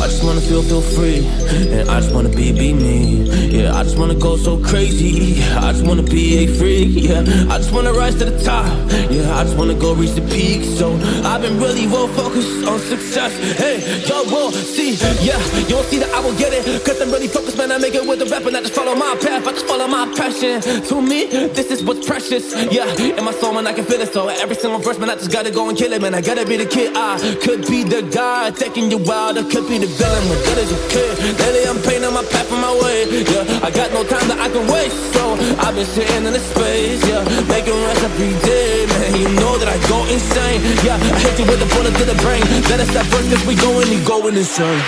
I just wanna feel free, and I just wanna be me. Yeah, I just wanna go so crazy. I just wanna be a freak. Yeah, I just wanna rise to the top. Yeah, I just wanna go reach the peak. So I've been really well focused on success. Hey, y'all will see. Yeah, you won't see that I will get it, cause I'm really focused, man. I make it with the rap and I just follow my path. I just follow my passion. To me, this is what's precious. Yeah, in my soul, man, I can feel it. So every single verse, man, I just gotta go and kill it, man. I gotta be the kid. I could be the guy taking you wild. I could be the villain, but good as a kid. Lately, I'm painting my path on my way. Yeah, I got no time that I can waste. So I've been sitting in the space. Yeah, making rest every day, man. You know that I go insane. Yeah, I hit you with a bullet to the brain. Let us that first, cause we going insane.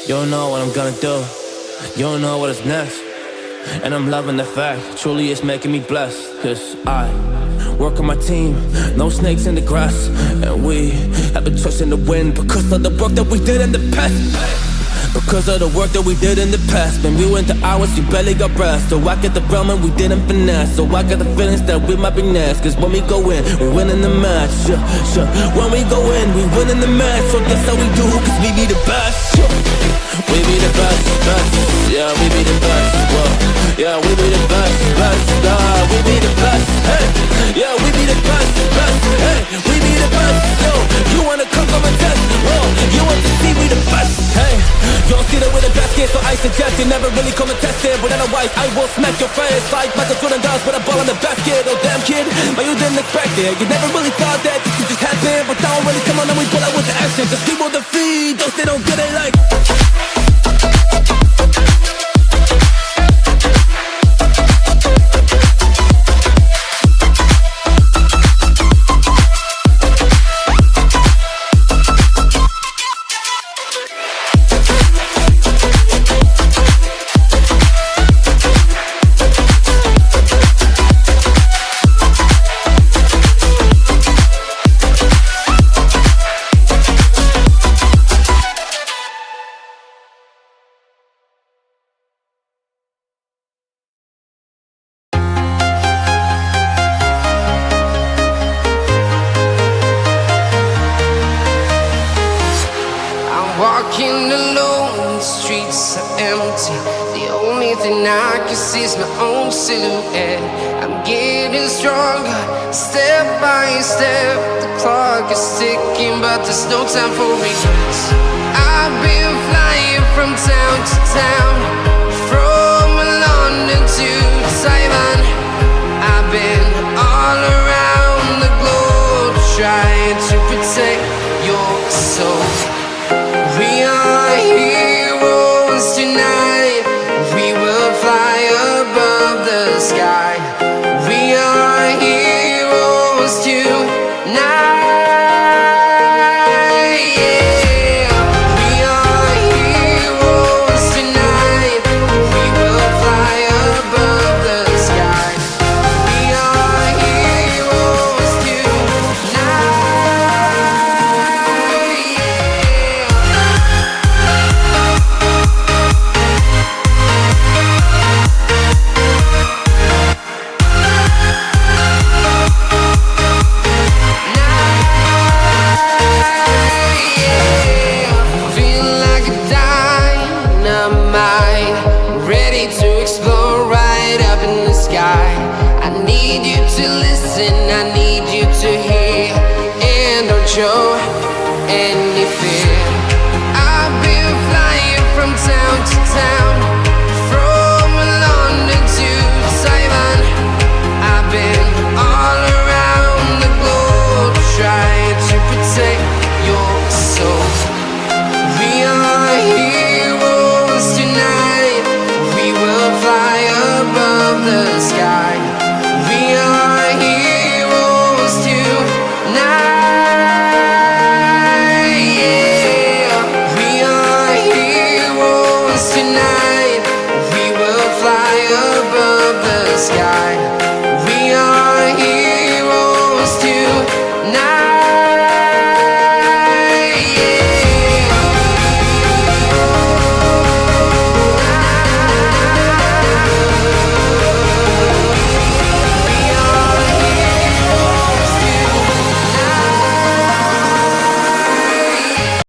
You don't know what I'm gonna do. You don't know what is next. And I'm loving the fact, truly it's making me blessed. Cause I work on my team, no snakes in the grass. And we have been trusting the wind because of the work that we did in the past. Because of the work that we did in the past. When we went to hours, you barely got rest. So I get the realm and we didn't finesse. So I got the feelings that we might be next. Cause when we go in, we win in the match. When we go in, we win in the match. So that's how we do, cause we be the best. We be the best, best. Yeah, we be the best. Whoa. Yeah, we be the best, best. We be the best. Hey, yeah, we be the best, best. Hey, we be the best. Yo, you wanna come on my test? Whoa, you want to see we the best? Hey, you don't see that we're the best kid, so I suggest you never really come and test it. But otherwise, I will smack your face like Michael Jordan does with a ball in the basket. Oh damn kid, but you didn't expect it. You never really thought that this could just happen. But now really come on and we pull out with the action. Cause people defeat those they don't get it like. Walking alone, the streets are empty. The only thing I can see is my own silhouette. I'm getting stronger, step by step. The clock is ticking, but there's no time for regrets. I've been flying from town to town, from London to Taiwan. I've been all around the globe, trying to protect your soul. We are heroes tonight. We will fly above the sky. We are heroes tonight. Yeah. We are heroes tonight. We will fly above the sky. We are heroes tonight. I need you to hear and don't show any fear. I've been flying from town to town, from London to Taiwan. I've been all around the globe, trying to protect your soul. We are heroes tonight. We will fly above the sky.